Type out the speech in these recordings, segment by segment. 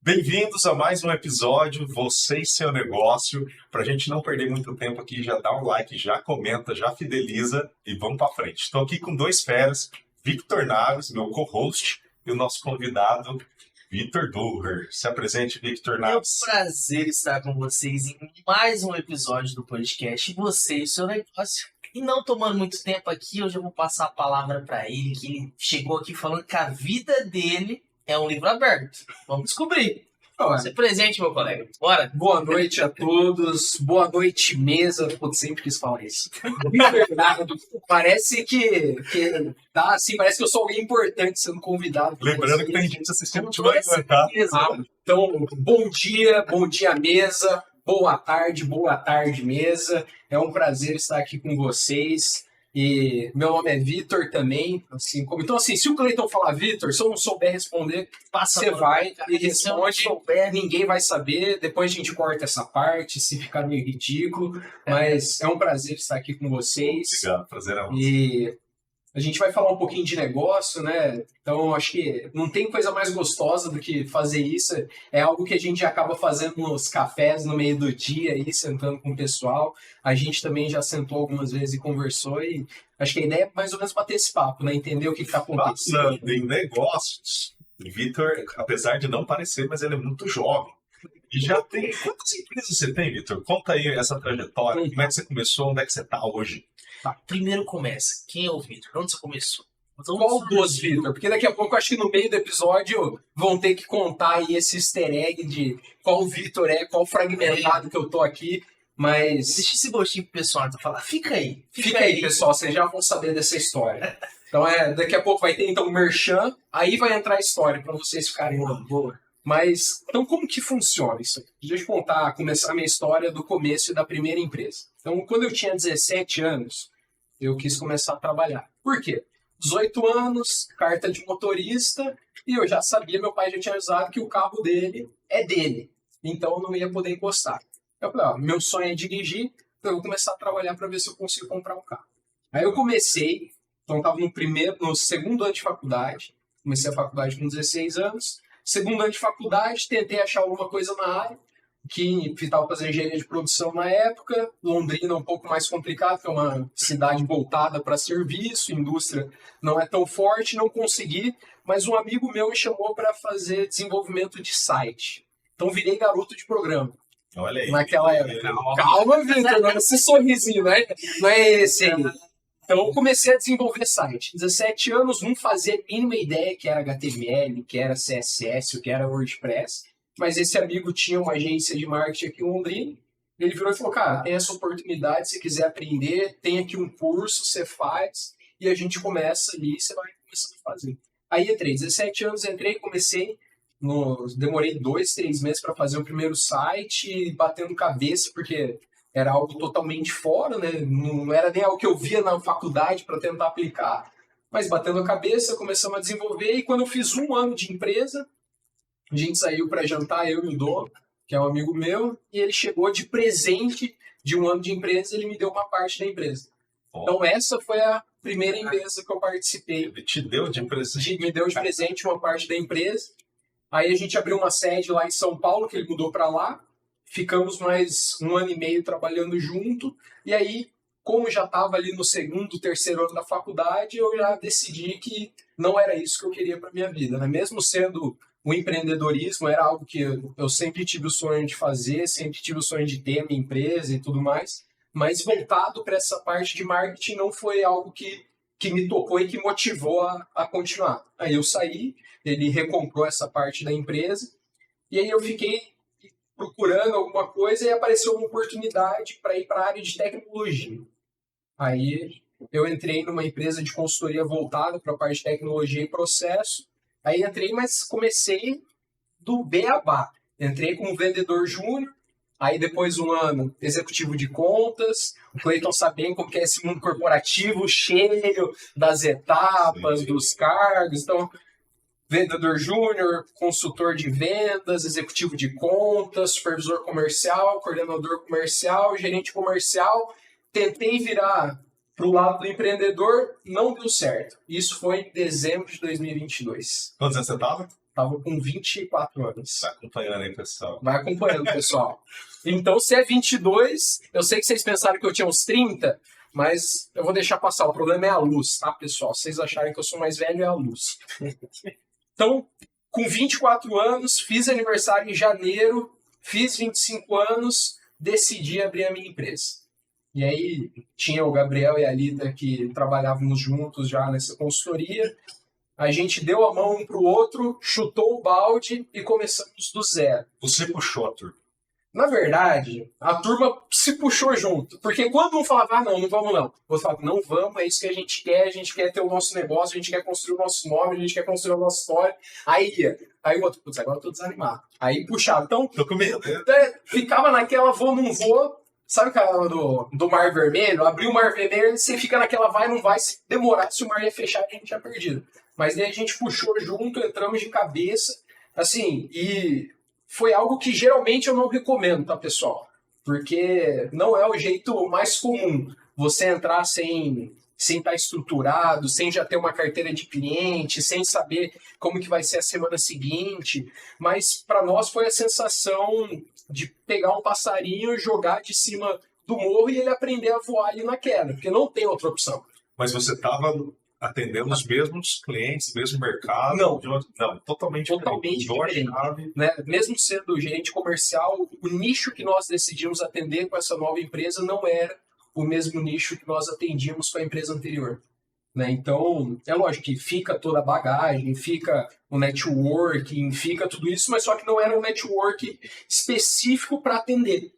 Bem-vindos a mais um episódio, Você e Seu Negócio. Para a gente não perder muito tempo aqui, já dá um like, já comenta, já fideliza e vamos para frente. Estou aqui com dois feras, Victor Naves, meu co-host, e o nosso convidado, Vitor Durrer. Se apresente, Victor Naves. É um prazer estar com vocês em mais um episódio do podcast Você e o Seu Negócio. E não tomando muito tempo aqui, hoje eu vou passar a palavra para ele, que ele chegou aqui falando que a vida dele é um livro aberto. Vamos descobrir. Se presente, meu colega. Bora. Boa noite a todos. Boa noite, mesa. Putz, sempre quis falar isso. Parece que tá assim, parece que eu sou alguém importante sendo convidado. Lembrando que tem gente assistindo de manhã, tá? Então, bom dia, mesa. Boa tarde, mesa. É um prazer estar aqui com vocês. E meu nome é Vitor também, assim como. Então, assim, se o Cleiton falar Vitor, se eu não souber responder, você vai e responde, ninguém vai saber. Depois a gente corta essa parte, se ficar meio ridículo. Mas é um prazer estar aqui com vocês. Obrigado, prazer é nosso. E a gente vai falar um pouquinho de negócio, né? Então, acho que não tem coisa mais gostosa do que fazer isso. É algo que a gente acaba fazendo nos cafés no meio do dia, aí, sentando com o pessoal. A gente também já sentou algumas vezes e conversou. E acho que a ideia é mais ou menos bater esse papo, né? Entender o que está acontecendo. Em negócios, Vitor, apesar de não parecer, mas ele é muito jovem. E já tem... Quantas empresas você tem, Vitor? Conta aí essa trajetória. Como é que você começou? Onde é que você está hoje? Tá, primeiro começa. Quem é o Vitor? Onde você começou? Qual dos, Vitor? Porque daqui a pouco, acho que no meio do episódio, vão ter que contar aí esse easter egg de qual Vitor é, qual fragmentado que eu tô aqui. Mas deixa esse gostinho pro pessoal então falar. Fica aí, pessoal. Vocês já vão saber dessa história. Então, daqui a pouco vai ter, então, o merchan. Aí vai entrar a história para vocês ficarem boa. Mas, então, como que funciona isso aqui? Deixa eu começar a minha história do começo da primeira empresa. Então, quando eu tinha 17 anos, eu quis começar a trabalhar. Por quê? 18 anos, carta de motorista, e eu já sabia, meu pai já tinha avisado que o carro dele é dele. Então, eu não ia poder encostar. Eu falei, meu sonho é dirigir, então eu vou começar a trabalhar para ver se eu consigo comprar um carro. Aí eu comecei, então estava no segundo ano de faculdade, comecei a faculdade com 16 anos, segundo ano de faculdade, tentei achar alguma coisa na área, que estava fazendo engenharia de produção na época, Londrina um pouco mais complicado, que é uma cidade voltada para serviço, indústria não é tão forte, não consegui, mas um amigo meu me chamou para fazer desenvolvimento de site. Então virei garoto de programa. Olha aí. Naquela época. Calma, Vitor, não é esse sorrisinho, né? Não é esse aí. Então eu comecei a desenvolver site. 17 anos, não fazia a mínima ideia que era HTML, que era CSS, o que era WordPress. Mas esse amigo tinha uma agência de marketing aqui em Londrina. Ele virou e falou, cara, tem essa oportunidade, se quiser aprender, tem aqui um curso, você faz, e a gente começa ali, você vai começando a fazer. Aí entrei, 17 anos, comecei, demorei 2, 3 meses para fazer o primeiro site, batendo cabeça, porque era algo totalmente fora, né? Não era nem algo que eu via na faculdade para tentar aplicar, mas batendo a cabeça, começamos a desenvolver, e quando eu fiz 1 ano de empresa, a gente saiu para jantar, eu e o dono, que é um amigo meu, e ele chegou de presente de 1 ano de empresa, ele me deu uma parte da empresa. Então essa foi a primeira empresa que eu participei. Ele te deu de presente? Me deu de presente uma parte da empresa. Aí a gente abriu uma sede lá em São Paulo, que ele mudou para lá. Ficamos mais 1 ano e meio trabalhando junto. E aí, como já estava ali no segundo, terceiro ano da faculdade, eu já decidi que não era isso que eu queria para minha vida, né? Mesmo sendo o empreendedorismo, era algo que eu sempre tive o sonho de fazer, sempre tive o sonho de ter a minha empresa e tudo mais, mas voltado para essa parte de marketing não foi algo que me tocou e que motivou a continuar. Aí eu saí, ele recomprou essa parte da empresa, e aí eu fiquei procurando alguma coisa e apareceu uma oportunidade para ir para a área de tecnologia. Aí eu entrei numa empresa de consultoria voltada para a parte de tecnologia e processo. Aí entrei, mas comecei do beabá. Entrei como vendedor júnior, aí depois 1 ano executivo de contas. O Cleiton sabe bem como que é esse mundo corporativo, cheio das etapas, dos cargos. Então, vendedor júnior, consultor de vendas, executivo de contas, supervisor comercial, coordenador comercial, gerente comercial. Tentei virar para o lado do empreendedor, não deu certo. Isso foi em dezembro de 2022. Quantos anos você estava? Tava com 24 anos. Tá acompanhando aí, pessoal. Vai acompanhando, pessoal. Então, se é 22, eu sei que vocês pensaram que eu tinha uns 30, mas eu vou deixar passar. O problema é a luz, tá, pessoal? Se vocês acharem que eu sou mais velho, é a luz. Então, com 24 anos, fiz aniversário em janeiro, fiz 25 anos, decidi abrir a minha empresa. E aí, tinha o Gabriel e a Lida que trabalhávamos juntos já nessa consultoria. A gente deu a mão um pro outro, chutou o balde e começamos do zero. Você puxou a turma. Na verdade, a turma se puxou junto. Porque quando um falava, não vamos não. O outro falava, não vamos, é isso que a gente quer ter o nosso negócio, a gente quer construir o nosso nome, a gente quer construir a nossa história. Aí ia. Aí o outro, putz, agora eu tô desanimado. Aí puxava. Então, Tô com medo. ficava naquela vou, não vou. Sabe aquela do Mar Vermelho? Abriu o Mar Vermelho, você fica naquela vai, não vai. Se demorar, se o mar ia fechar, a gente tinha perdido. Mas daí a gente puxou junto, entramos de cabeça. Assim, e foi algo que geralmente eu não recomendo, tá, pessoal? Porque não é o jeito mais comum você entrar sem estar estruturado, sem já ter uma carteira de cliente, sem saber como que vai ser a semana seguinte. Mas para nós foi a sensação de pegar um passarinho, jogar de cima do morro e ele aprender a voar ali na queda, porque não tem outra opção. Mas você estava atendendo os mesmos clientes, mesmo mercado? Não. Não, totalmente diferente. Né? Mesmo sendo gerente comercial, o nicho que nós decidimos atender com essa nova empresa não era o mesmo nicho que nós atendíamos com a empresa anterior. Né? Então, é lógico que fica toda a bagagem, fica o networking, fica tudo isso, mas só que não era um network específico para atender.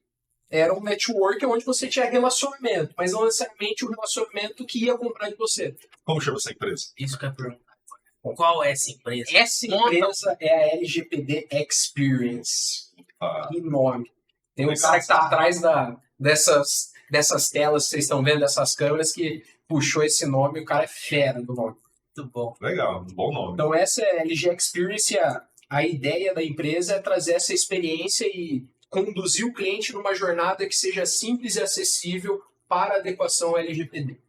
Era um network onde você tinha relacionamento, mas não necessariamente o relacionamento que ia comprar de você. Como chama essa empresa? Isso que eu ia perguntar. Qual é essa empresa? Essa empresa é a LGPD Experience. Que nome. Tem um cara que está atrás dessas telas que vocês estão vendo, dessas câmeras, que puxou esse nome, o cara é fera do nome. Muito bom. Legal, um bom nome. Então essa é a LG Experience, a ideia da empresa é trazer essa experiência e conduzir o cliente numa jornada que seja simples e acessível para a adequação ao LGPD.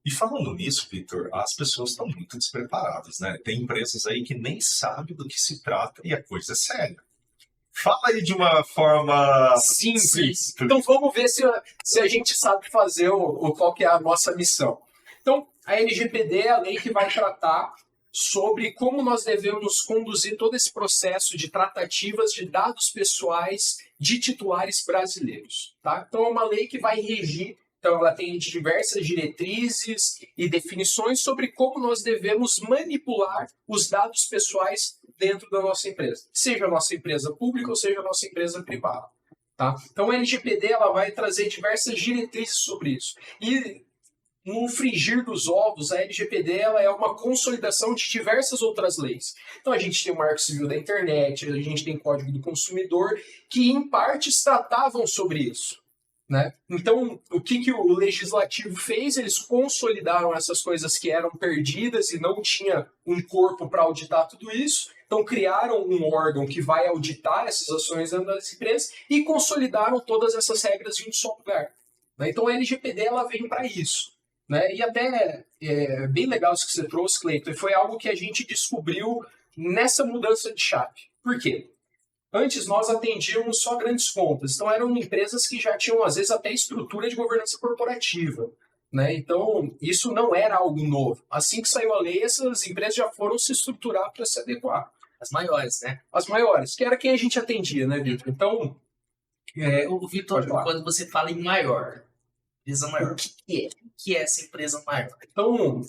E falando nisso, Victor, as pessoas estão muito despreparadas, né? Tem empresas aí que nem sabem do que se trata e a coisa é séria. Fala aí de uma forma simples. Então vamos ver se a gente sabe fazer qual que é a nossa missão. Então, a LGPD é a lei que vai tratar sobre como nós devemos conduzir todo esse processo de tratativas de dados pessoais de titulares brasileiros. Tá? Então, é uma lei que vai regir, então ela tem diversas diretrizes e definições sobre como nós devemos manipular os dados pessoais dentro da nossa empresa, seja a nossa empresa pública ou seja a nossa empresa privada. Tá? Então, a LGPD ela vai trazer diversas diretrizes sobre isso. E no frigir dos ovos, a LGPD ela é uma consolidação de diversas outras leis. Então a gente tem o Marco Civil da Internet, a gente tem o Código do Consumidor, que em partes tratavam sobre isso. Né? Então, o que o Legislativo fez? Eles consolidaram essas coisas que eram perdidas e não tinha um corpo para auditar tudo isso. Então, criaram um órgão que vai auditar essas ações dentro das empresas e consolidaram todas essas regras em um só lugar. Né? Então, a LGPD ela vem para isso. Né? E até é bem legal isso que você trouxe, Cleiton, e foi algo que a gente descobriu nessa mudança de chave. Por quê? Antes nós atendíamos só grandes contas, então eram empresas que já tinham, às vezes, até estrutura de governança corporativa. Né? Então, isso não era algo novo. Assim que saiu a lei, essas empresas já foram se estruturar para se adequar. As maiores, né? As maiores, que era quem a gente atendia, né, Vitor? Então, o Vitor, quando você fala em maior, empresa maior, o que é? O que é essa empresa maior? Então,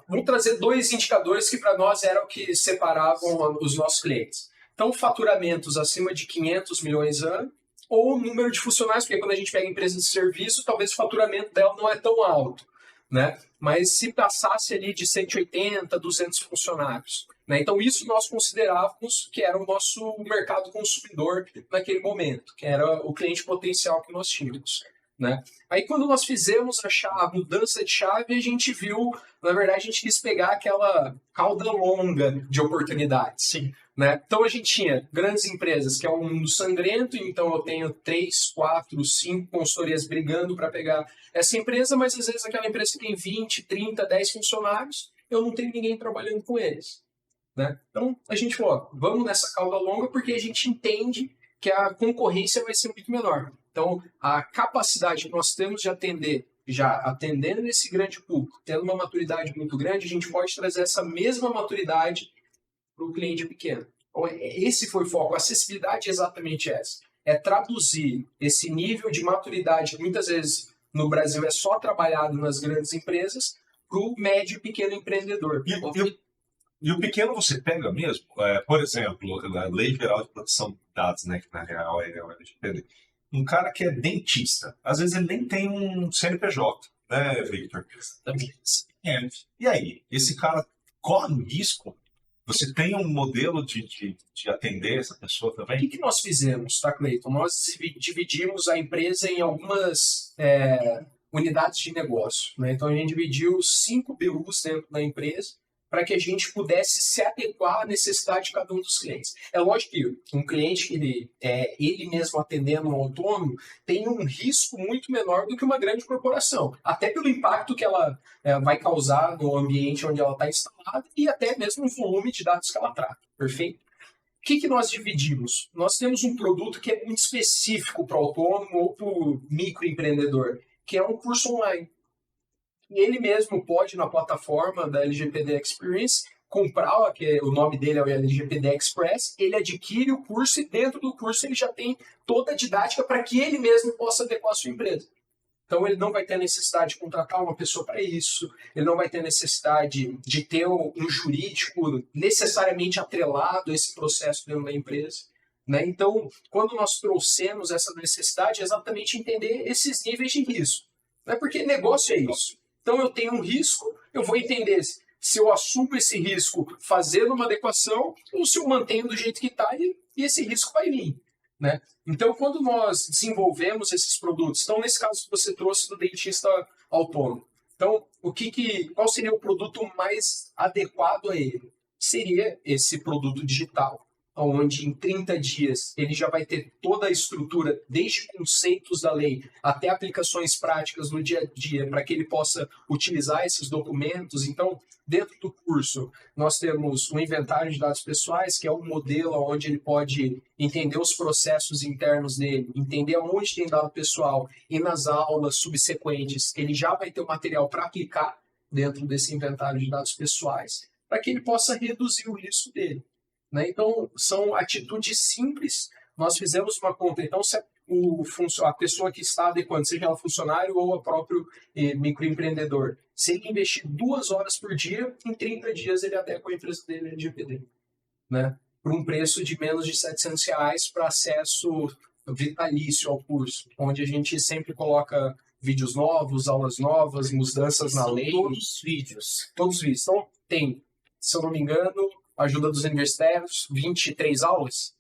vamos trazer dois indicadores que para nós eram o que separavam os nossos clientes. Então, faturamentos acima de 500 milhões ano ou número de funcionários, porque quando a gente pega empresa de serviço, talvez o faturamento dela não é tão alto, né? Mas se passasse ali de 180, 200 funcionários. Né? Então, isso nós considerávamos que era o nosso mercado consumidor naquele momento, que era o cliente potencial que nós tínhamos. Né? Aí quando nós fizemos a mudança de chave, a gente viu, na verdade, a gente quis pegar aquela cauda longa de oportunidades. Sim. Né? Então a gente tinha grandes empresas, que é um mundo sangrento, então eu tenho 3, 4, 5 consultorias brigando para pegar essa empresa, mas às vezes aquela empresa tem 20, 30, 10 funcionários, eu não tenho ninguém trabalhando com eles. né? Então, a gente falou, ó, vamos nessa cauda longa porque a gente entende que a concorrência vai ser muito menor. Então, a capacidade que nós temos de atender, já atendendo esse grande público, tendo uma maturidade muito grande, a gente pode trazer essa mesma maturidade para o cliente pequeno. Então, esse foi o foco. A acessibilidade é exatamente essa. É traduzir esse nível de maturidade que muitas vezes no Brasil é só trabalhado nas grandes empresas para o médio e pequeno empreendedor. E o pequeno você pega mesmo? Por exemplo, a Lei Geral de Proteção de Dados, né, que na real é o LGPD. Um cara que é dentista, às vezes ele nem tem um CNPJ, né, Victor? E aí, esse cara corre risco? Você tem um modelo de atender essa pessoa O também? que nós fizemos, tá, Cleiton? Nós dividimos a empresa em algumas unidades de negócio, né? Então, a gente dividiu 5 BUs dentro da empresa para que a gente pudesse se adequar à necessidade de cada um dos clientes. É lógico que um cliente que ele mesmo atendendo um autônomo tem um risco muito menor do que uma grande corporação, até pelo impacto que ela vai causar no ambiente onde ela está instalada e até mesmo o volume de dados que ela trata, perfeito? O que nós dividimos? Nós temos um produto que é muito específico para o autônomo ou para o microempreendedor, que é um curso online. E ele mesmo pode, na plataforma da LGPD Experience, comprar, que o nome dele é o LGPD Express, ele adquire o curso e dentro do curso ele já tem toda a didática para que ele mesmo possa adequar a sua empresa. Então ele não vai ter necessidade de contratar uma pessoa para isso, ele não vai ter necessidade de ter um jurídico necessariamente atrelado a esse processo dentro da empresa. Né? Então, quando nós trouxemos essa necessidade, é exatamente entender esses níveis de risco. Né? Porque negócio é isso. Então eu tenho um risco, eu vou entender se eu assumo esse risco fazendo uma adequação ou se eu mantenho do jeito que está e esse risco vai vir. Né? Então, quando nós desenvolvemos esses produtos, então nesse caso que você trouxe do dentista autônomo, então qual seria o produto mais adequado a ele? Seria esse produto digital, onde em 30 dias ele já vai ter toda a estrutura, desde conceitos da lei até aplicações práticas no dia a dia, para que ele possa utilizar esses documentos. Então, dentro do curso, nós temos o inventário de dados pessoais, que é um modelo onde ele pode entender os processos internos dele, entender onde tem dado pessoal, e nas aulas subsequentes ele já vai ter o material para aplicar dentro desse inventário de dados pessoais, para que ele possa reduzir o risco dele. Né? Então, são atitudes simples. Nós fizemos uma conta. Então, se a pessoa que está adequando, seja ela funcionário ou o próprio microempreendedor, se ele investir 2 horas por dia, em 30 dias ele adequa a empresa dele LGPD. Né? Por um preço de menos de R$700 para acesso vitalício ao curso, onde a gente sempre coloca vídeos novos, aulas novas, mudanças na lei. Todos os vídeos. Todos os vídeos. Então, tem, se eu não me engano, ajuda dos universitários, 23 aulas,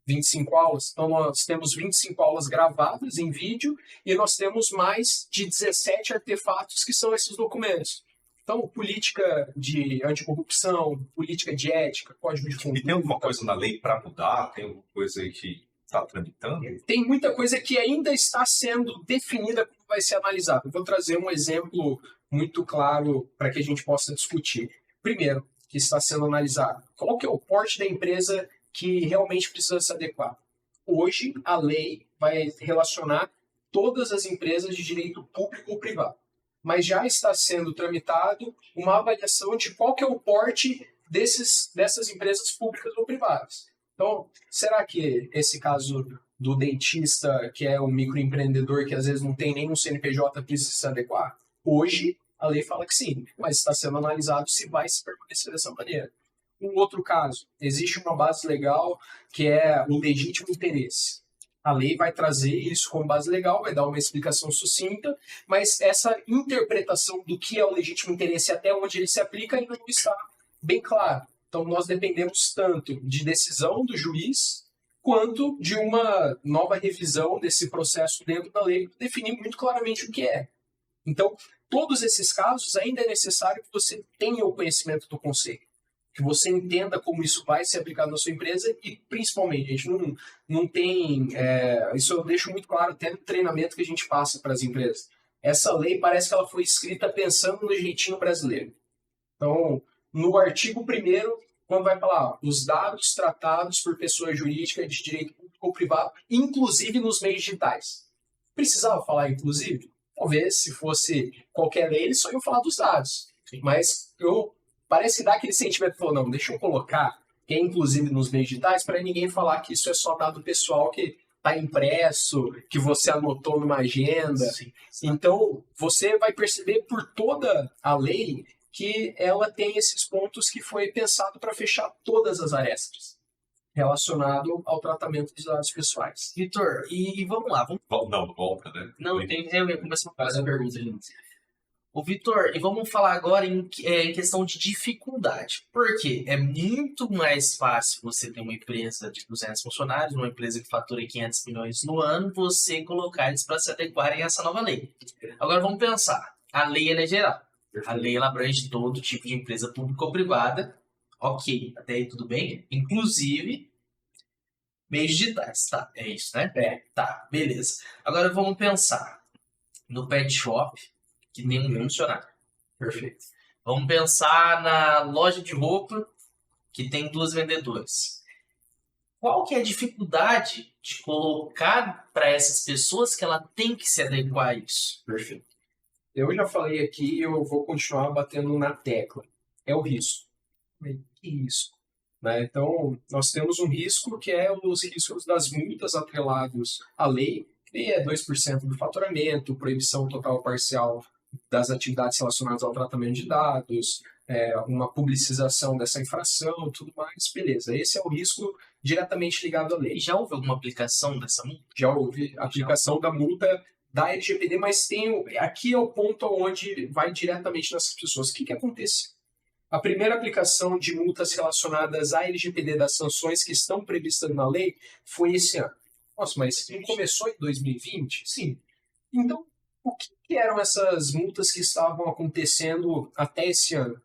25 aulas. Então, nós temos 25 aulas gravadas em vídeo e nós temos mais de 17 artefatos que são esses documentos. Então, política de anticorrupção, política de ética, código de conduta. E tem alguma coisa na lei para mudar? Tem alguma coisa aí que está tramitando? Tem muita coisa que ainda está sendo definida como vai ser analisada. Eu vou trazer um exemplo muito claro para que a gente possa discutir. Primeiro, que está sendo analisado. Qual que é o porte da empresa que realmente precisa se adequar? Hoje, a lei vai relacionar todas as empresas de direito público ou privado. Mas já está sendo tramitado uma avaliação de qual que é o porte dessas empresas públicas ou privadas. Então, será que esse caso do dentista, que é um microempreendedor que às vezes não tem nenhum CNPJ, precisa se adequar? Hoje, a lei fala que sim, mas está sendo analisado se vai se permanecer dessa maneira. Um outro caso, existe uma base legal que é o legítimo interesse. A lei vai trazer isso como base legal, vai dar uma explicação sucinta, mas essa interpretação do que é o legítimo interesse até onde ele se aplica ainda não está bem claro. Então, nós dependemos tanto de decisão do juiz quanto de uma nova revisão desse processo dentro da lei para definir muito claramente o que é. Então, todos esses casos ainda é necessário que você tenha o conhecimento do conceito, que você entenda como isso vai ser aplicado na sua empresa e, principalmente, a gente não tem... isso eu deixo muito claro até no treinamento que a gente passa para as empresas. Essa lei parece que ela foi escrita pensando no jeitinho brasileiro. Então, no artigo 1º, quando vai falar os dados tratados por pessoa jurídica de direito público ou privado, inclusive nos meios digitais. Precisava falar inclusive? Talvez, se fosse qualquer lei, eles só iam falar dos dados. Mas parece que dá aquele sentimento, não, deixa eu colocar que é inclusive nos meios digitais, para ninguém falar que isso é só dado pessoal que está impresso, que você anotou numa agenda. Sim. Então, você vai perceber por toda a lei que ela tem esses pontos que foi pensado para fechar todas as arestas relacionado ao tratamento dos dados pessoais. Vitor, e vamos lá. Não, volta, né? Não, eu ia começar a fazer a pergunta, gente. Ô, Vitor, e vamos falar agora em questão de dificuldade. Por quê? É muito mais fácil você ter uma empresa de 200 funcionários, uma empresa que fatura 500 milhões no ano, você colocar eles para se adequarem a essa nova lei. Agora vamos pensar. A lei ela é geral. A lei ela abrange todo tipo de empresa pública ou privada. Ok, até aí tudo bem. Inclusive meios digitais. Tá, é isso, né? Tá, beleza. Agora vamos pensar no pet shop, que nem um funcionário. Perfeito. Vamos pensar na loja de roupa, que tem 2 vendedoras. Qual que é a dificuldade de colocar para essas pessoas que ela tem que se adequar a isso? Perfeito. Eu já falei aqui e eu vou continuar batendo na tecla. É o risco. Que risco? Né? Então, nós temos um risco que é os riscos das multas atrelados à lei, que é 2% do faturamento, proibição total ou parcial das atividades relacionadas ao tratamento de dados, uma publicização dessa infração, tudo mais, beleza. Esse é o risco diretamente ligado à lei. E já houve alguma aplicação dessa multa? Já houve aplicação da multa da LGPD, mas aqui é o ponto onde vai diretamente nessas pessoas. O que aconteceu? A primeira aplicação de multas relacionadas à LGPD das sanções que estão previstas na lei foi esse ano. Nossa, mas não começou em 2020? Sim. Então, o que eram essas multas que estavam acontecendo até esse ano?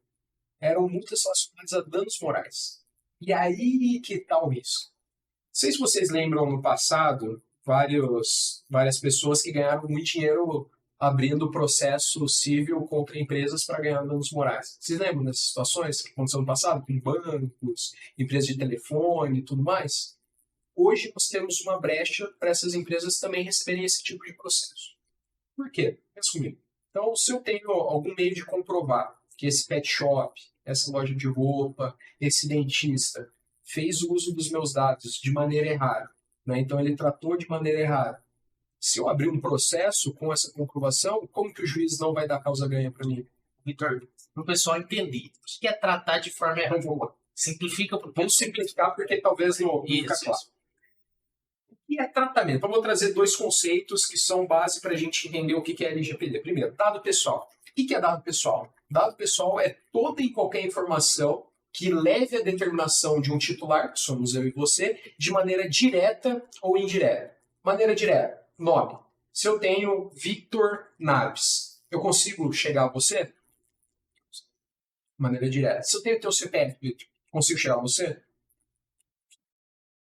Eram multas relacionadas a danos morais. E aí que está o risco. Não sei se vocês lembram no passado, várias pessoas que ganharam muito dinheiro abrindo processo civil contra empresas para ganhar danos morais. Vocês lembram dessas situações que aconteceram no passado, com bancos, empresas de telefone e tudo mais? Hoje nós temos uma brecha para essas empresas também receberem esse tipo de processo. Por quê? Pensa comigo. Então, se eu tenho algum meio de comprovar que esse pet shop, essa loja de roupa, esse dentista fez uso dos meus dados de maneira errada, né? Então ele tratou de maneira errada. Se eu abrir um processo com essa comprovação, como que o juiz não vai dar causa ganha para mim? Vitor, para o pessoal entender, o que é tratar de forma errada? Então vamos lá. Simplifica para o Vamos simplificar porque talvez não fica claro. O que é tratamento? Então, eu vou trazer 2 conceitos que são base para a gente entender o que é LGPD. Primeiro, dado pessoal. O que é dado pessoal? Dado pessoal é toda e qualquer informação que leve à determinação de um titular, que somos eu e você, de maneira direta ou indireta. Maneira direta, nome. Se eu tenho Victor Naves, eu consigo chegar a você? Maneira direta. Se eu tenho teu CPF, Victor, consigo chegar a você?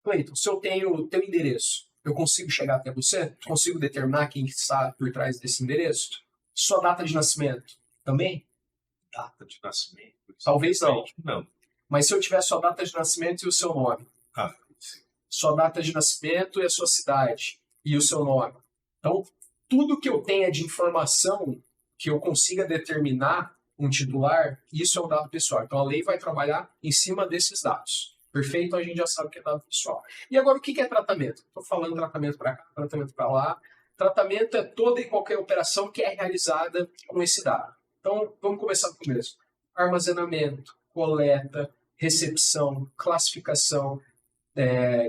Cleiton, se eu tenho o teu endereço, eu consigo chegar até você? Consigo determinar quem está por trás desse endereço? Sua data de nascimento também? Data de nascimento? Talvez não. Não. Mas se eu tiver sua data de nascimento e o seu nome? Sim. Sua data de nascimento e a sua cidade e o seu nome. Então, tudo que eu tenha de informação que eu consiga determinar um titular, isso é um dado pessoal. Então, a lei vai trabalhar em cima desses dados. Perfeito? A gente já sabe o que é dado pessoal. E agora, o que é tratamento? Estou falando tratamento para cá, tratamento para lá. Tratamento é toda e qualquer operação que é realizada com esse dado. Então, vamos começar do começo. Armazenamento, coleta, recepção, classificação,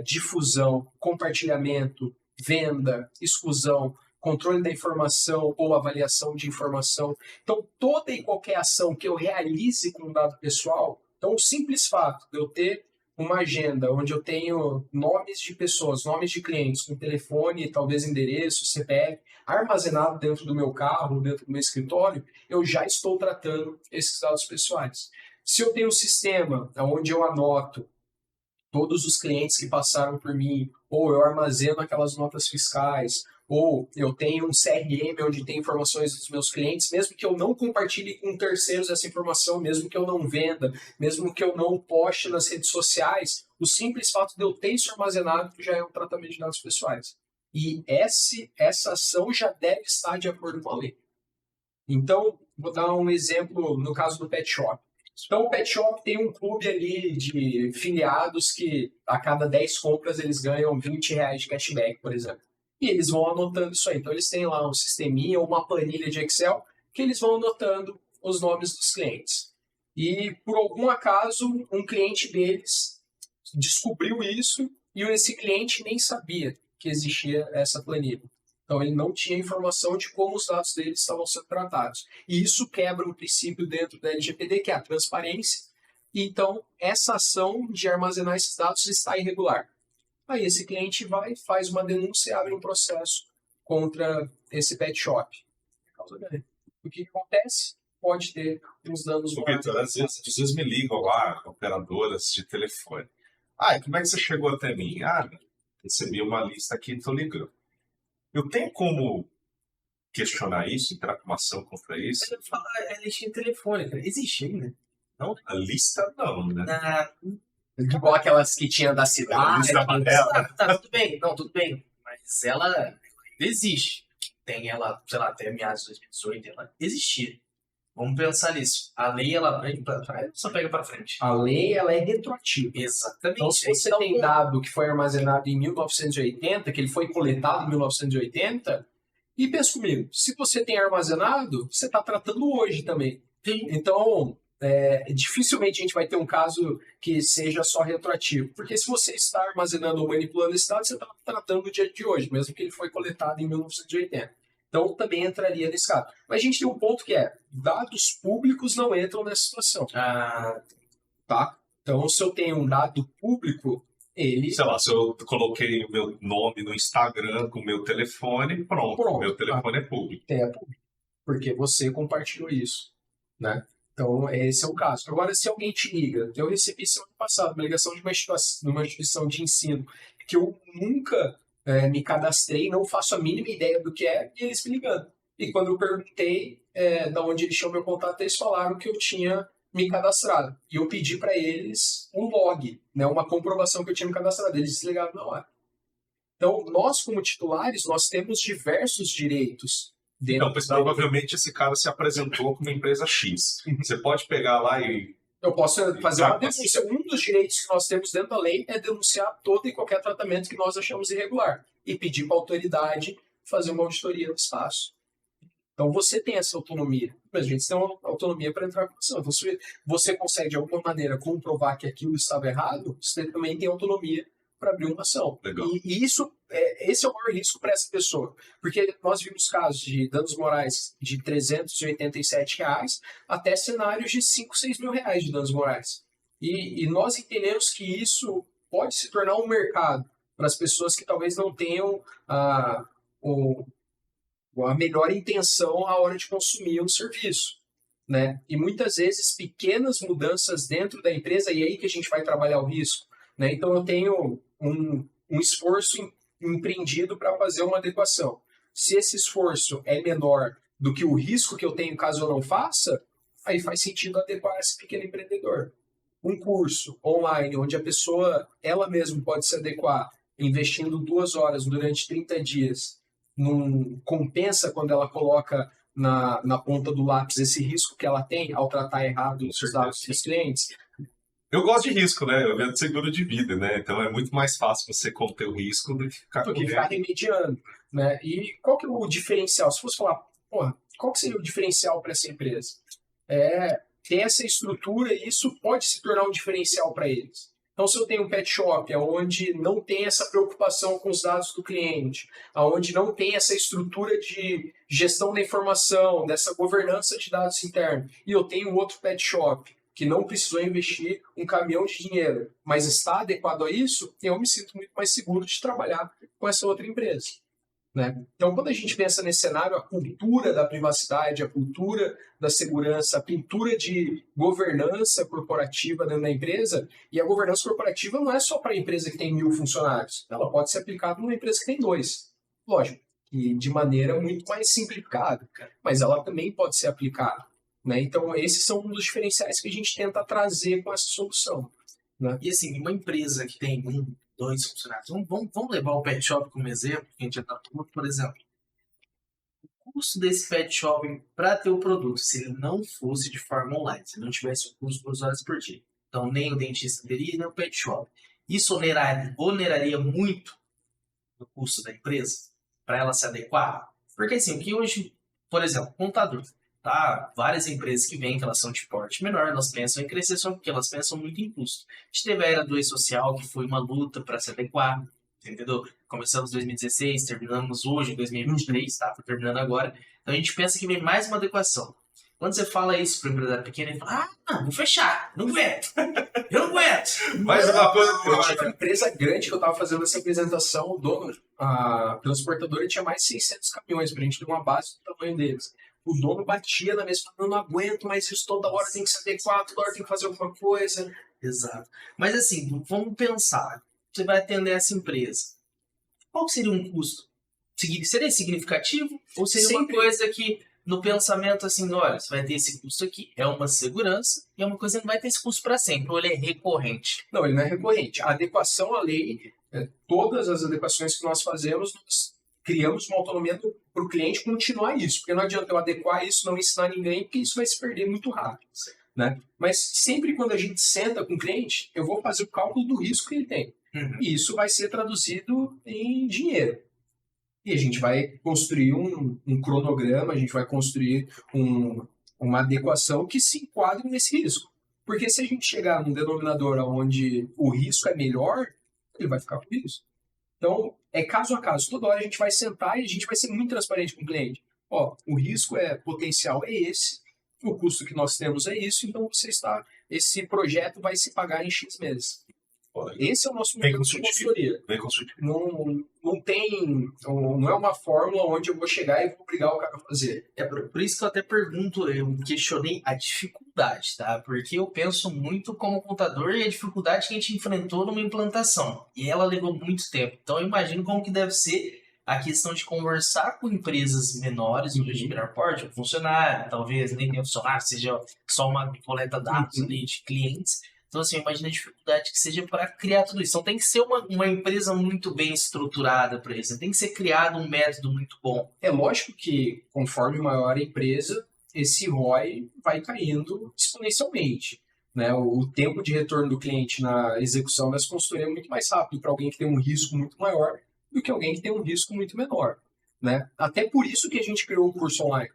difusão, compartilhamento, venda, exclusão, controle da informação ou avaliação de informação. Então, toda e qualquer ação que eu realize com um dado pessoal, então o simples fato de eu ter uma agenda onde eu tenho nomes de pessoas, nomes de clientes, com telefone, talvez endereço, CPF, armazenado dentro do meu carro, dentro do meu escritório, eu já estou tratando esses dados pessoais. Se eu tenho um sistema onde eu anoto todos os clientes que passaram por mim, ou eu armazeno aquelas notas fiscais, ou eu tenho um CRM onde tem informações dos meus clientes, mesmo que eu não compartilhe com terceiros essa informação, mesmo que eu não venda, mesmo que eu não poste nas redes sociais, o simples fato de eu ter isso armazenado já é um tratamento de dados pessoais. E essa ação já deve estar de acordo com a lei. Então, vou dar um exemplo no caso do Pet Shop. Então, o Pet Shop tem um clube ali de filiados que a cada 10 compras eles ganham R$20 de cashback, por exemplo. E eles vão anotando isso aí. Então, eles têm lá um sisteminha ou uma planilha de Excel que eles vão anotando os nomes dos clientes. E, por algum acaso, um cliente deles descobriu isso e esse cliente nem sabia que existia essa planilha. Então, ele não tinha informação de como os dados dele estavam sendo tratados. E isso quebra um princípio dentro da LGPD, que é a transparência. E, então, essa ação de armazenar esses dados está irregular. Aí esse cliente vai, faz uma denúncia e abre um processo contra esse pet shop. O que acontece? Pode ter uns danos Ô, Vitor, às vezes me ligam lá, operadoras de telefone. Ah, e como é que você chegou até mim? Ah, recebi uma lista aqui e estou ligando. Eu tenho como questionar isso, entrar com uma ação contra isso? Eu ia falar, é listinha telefônica. Existe ainda? Não, a lista não, né? Igual aquelas que tinha da A cidade. lista amarela. Tá, tudo bem. Não, tudo bem. Mas ela ainda existe. Tem ela, sei lá, até meados de 2018, ela existia. Vamos pensar nisso. A lei, ela só pega pra frente. A lei, ela é retroativa. Exatamente. Então, se você tem dado que foi armazenado em 1980, que ele foi coletado em 1980, e pensa comigo, se você tem armazenado, você está tratando hoje também. Sim. Então, dificilmente a gente vai ter um caso que seja só retroativo. Porque se você está armazenando ou manipulando esse dado, você está tratando o dia de hoje, mesmo que ele foi coletado em 1980. Então, também entraria nesse caso. Mas a gente tem um ponto que é, dados públicos não entram nessa situação. Tá? Então, se eu tenho um dado público, ele... Sei lá, se eu coloquei o meu nome no Instagram com o meu telefone, pronto. Meu telefone é público. É público. Porque você compartilhou isso, né? Então, esse é o caso. Agora, se alguém te liga, eu recebi semana passada uma ligação de uma instituição de ensino que eu nunca me cadastrei, não faço a mínima ideia do que é, e eles me ligando. E quando eu perguntei de onde eles tinham meu contato, eles falaram que eu tinha me cadastrado. E eu pedi para eles um log, né, uma comprovação que eu tinha me cadastrado. Eles desligaram na hora. Então, nós, como titulares, nós temos diversos direitos. Então, provavelmente esse cara se apresentou como empresa X. Você pode pegar lá e... Eu posso fazer uma denúncia. Um dos direitos que nós temos dentro da lei é denunciar todo e qualquer tratamento que nós achamos irregular e pedir para a autoridade fazer uma auditoria no espaço. Então, você tem essa autonomia. Mas a gente tem uma autonomia para entrar com ação. Então, se você consegue, de alguma maneira, comprovar que aquilo estava errado, você também tem autonomia para abrir uma ação. Legal. E isso, esse é o maior risco para essa pessoa. Porque nós vimos casos de danos morais de R$387 até cenários de 5, 6 mil reais de danos morais. E nós entendemos que isso pode se tornar um mercado para as pessoas que talvez não tenham a melhor intenção à hora de consumir um serviço. Né? E muitas vezes pequenas mudanças dentro da empresa, e é aí que a gente vai trabalhar o risco. Né? Então eu tenho um esforço empreendido para fazer uma adequação. Se esse esforço é menor do que o risco que eu tenho caso eu não faça, aí faz sentido adequar esse pequeno empreendedor. Um curso online onde a pessoa, ela mesma pode se adequar, investindo 2 horas durante 30 dias, compensa quando ela coloca na ponta do lápis esse risco que ela tem ao tratar errado os dados dos clientes. Eu gosto de risco, né? Eu vendo seguro de vida, né? Então é muito mais fácil você conter o risco do que ficar remediando. Né? E qual que é o diferencial? Se fosse falar, qual que seria o diferencial para essa empresa? Ter essa estrutura e isso pode se tornar um diferencial para eles. Então, se eu tenho um pet shop onde não tem essa preocupação com os dados do cliente, onde não tem essa estrutura de gestão da informação, dessa governança de dados internos, e eu tenho outro pet shop que não precisou investir um caminhão de dinheiro, mas está adequado a isso, eu me sinto muito mais seguro de trabalhar com essa outra empresa. Né? Então, quando a gente pensa nesse cenário, a cultura da privacidade, a cultura da segurança, a cultura de governança corporativa dentro da empresa, e a governança corporativa não é só para a empresa que tem 1000 funcionários, ela pode ser aplicada numa empresa que tem 2. Lógico, e de maneira muito mais simplificada, mas ela também pode ser aplicada, né? Então, esses são um dos diferenciais que a gente tenta trazer com essa solução, né? E assim, uma empresa que tem 2 funcionários, vamos levar o pet shop como exemplo, que a gente já está por exemplo. O custo desse pet shop para ter o produto, se ele não fosse de forma online, se não tivesse o custo por horas por dia, então nem o dentista teria, nem o pet shop. Isso oneraria muito o custo da empresa para ela se adequar? Porque assim, o que hoje, por exemplo, contador, tá? Várias empresas que vêm, que elas são de porte menor, elas pensam em crescer só porque elas pensam muito em custo. A gente teve a era do e-social, que foi uma luta para se adequar, entendeu? Começamos em 2016, terminamos hoje, em 2023, tá? Tô terminando agora. Então a gente pensa que vem mais uma adequação. Quando você fala isso para o empresário pequeno, ele fala, vou fechar, não aguento, eu não aguento. Mas uma coisa que eu Eu acho tive uma empresa grande que eu estava fazendo essa apresentação, o dono, a transportadora tinha mais de 600 caminhões, para a gente ter uma base do tamanho deles. O dono batia na mesa, falando, eu não aguento, mas isso toda hora tem que se adequar, toda hora tem que fazer alguma coisa. Exato. Mas assim, vamos pensar, você vai atender essa empresa. Qual seria um custo? Seria significativo? Ou seria Sempre. uma coisa que, no pensamento, assim, olha, você vai ter esse custo aqui, é uma segurança, e é uma coisa que não vai ter esse custo para sempre, ou ele é recorrente? Não, ele não é recorrente. A adequação à lei, todas as adequações que nós fazemos, nós criamos uma autonomia para o cliente continuar isso. Porque não adianta eu adequar isso, não ensinar ninguém, porque isso vai se perder muito rápido. Né? Mas sempre quando a gente senta com o cliente, eu vou fazer o cálculo do risco que ele tem. E isso vai ser traduzido em dinheiro. E a gente vai construir um cronograma, a gente vai construir uma adequação que se enquadre nesse risco. Porque se a gente chegar num denominador onde o risco é melhor, ele vai ficar com isso. Então, é caso a caso. Toda hora a gente vai sentar e a gente vai ser muito transparente com o cliente. Ó, o risco potencial é esse, o custo que nós temos é isso, então esse projeto vai se pagar em X meses. Esse é o nosso modelo de consultoria. Não é uma fórmula onde eu vou chegar e vou obrigar o cara a fazer. É por isso que eu até pergunto, eu questionei a dificuldade, tá? Porque eu penso muito como contador e a dificuldade que a gente enfrentou numa implantação. E ela levou muito tempo. Então eu imagino como que deve ser a questão de conversar com empresas menores, de menor porte, um funcionário, talvez nem tenha funcionário, seja só uma coleta de dados ali de clientes. Então, assim, imagina a dificuldade que seja para criar tudo isso. Então, tem que ser uma empresa muito bem estruturada para isso. Tem que ser criado um método muito bom. É lógico que, conforme maior a empresa, esse ROI vai caindo exponencialmente. Né? O tempo de retorno do cliente na execução dessa consultoria é muito mais rápido para alguém que tem um risco muito maior do que alguém que tem um risco muito menor. Né? Até por isso que a gente criou o curso online.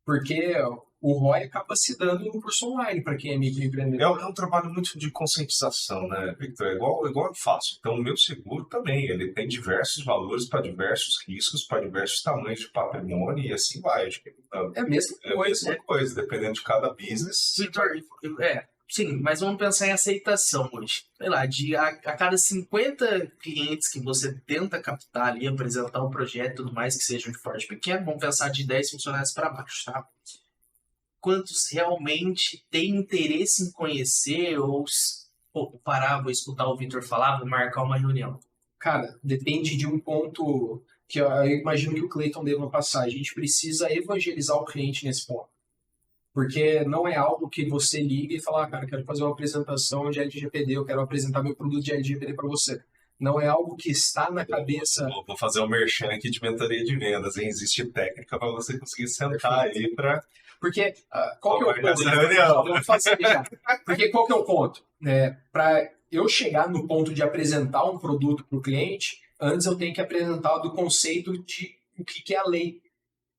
Porque o ROI acaba se dando no curso online para quem é microempreendedor. É um trabalho muito de conscientização, né, Victor? É igual eu faço. Então, o meu seguro também, ele tem diversos valores para diversos riscos, para diversos tamanhos de patrimônio e assim vai. Acho que, é a mesma coisa, dependendo de cada business. Victor, sim, mas vamos pensar em aceitação hoje. Sei lá, a cada 50 clientes que você tenta captar ali, apresentar um projeto e tudo mais, que sejam de porte pequeno, vamos pensar de 10 funcionários para baixo, tá? Quantos realmente têm interesse em conhecer ou parar, vou escutar o Victor falar, vou marcar uma reunião? Cara, depende de um ponto que eu imagino que o Clayton deva passar. A gente precisa evangelizar o cliente nesse ponto. Porque não é algo que você liga e fala, cara, quero fazer uma apresentação de LGPD, eu quero apresentar meu produto de LGPD para você. Não é algo que está na cabeça... Vou fazer um merchan aqui de mentoria de vendas, hein? Existe técnica para você conseguir sentar aí para... Porque qual que é o ponto? Porque qual que é o ponto? Para eu chegar no ponto de apresentar um produto para o cliente, antes eu tenho que apresentar do conceito de o que é a lei.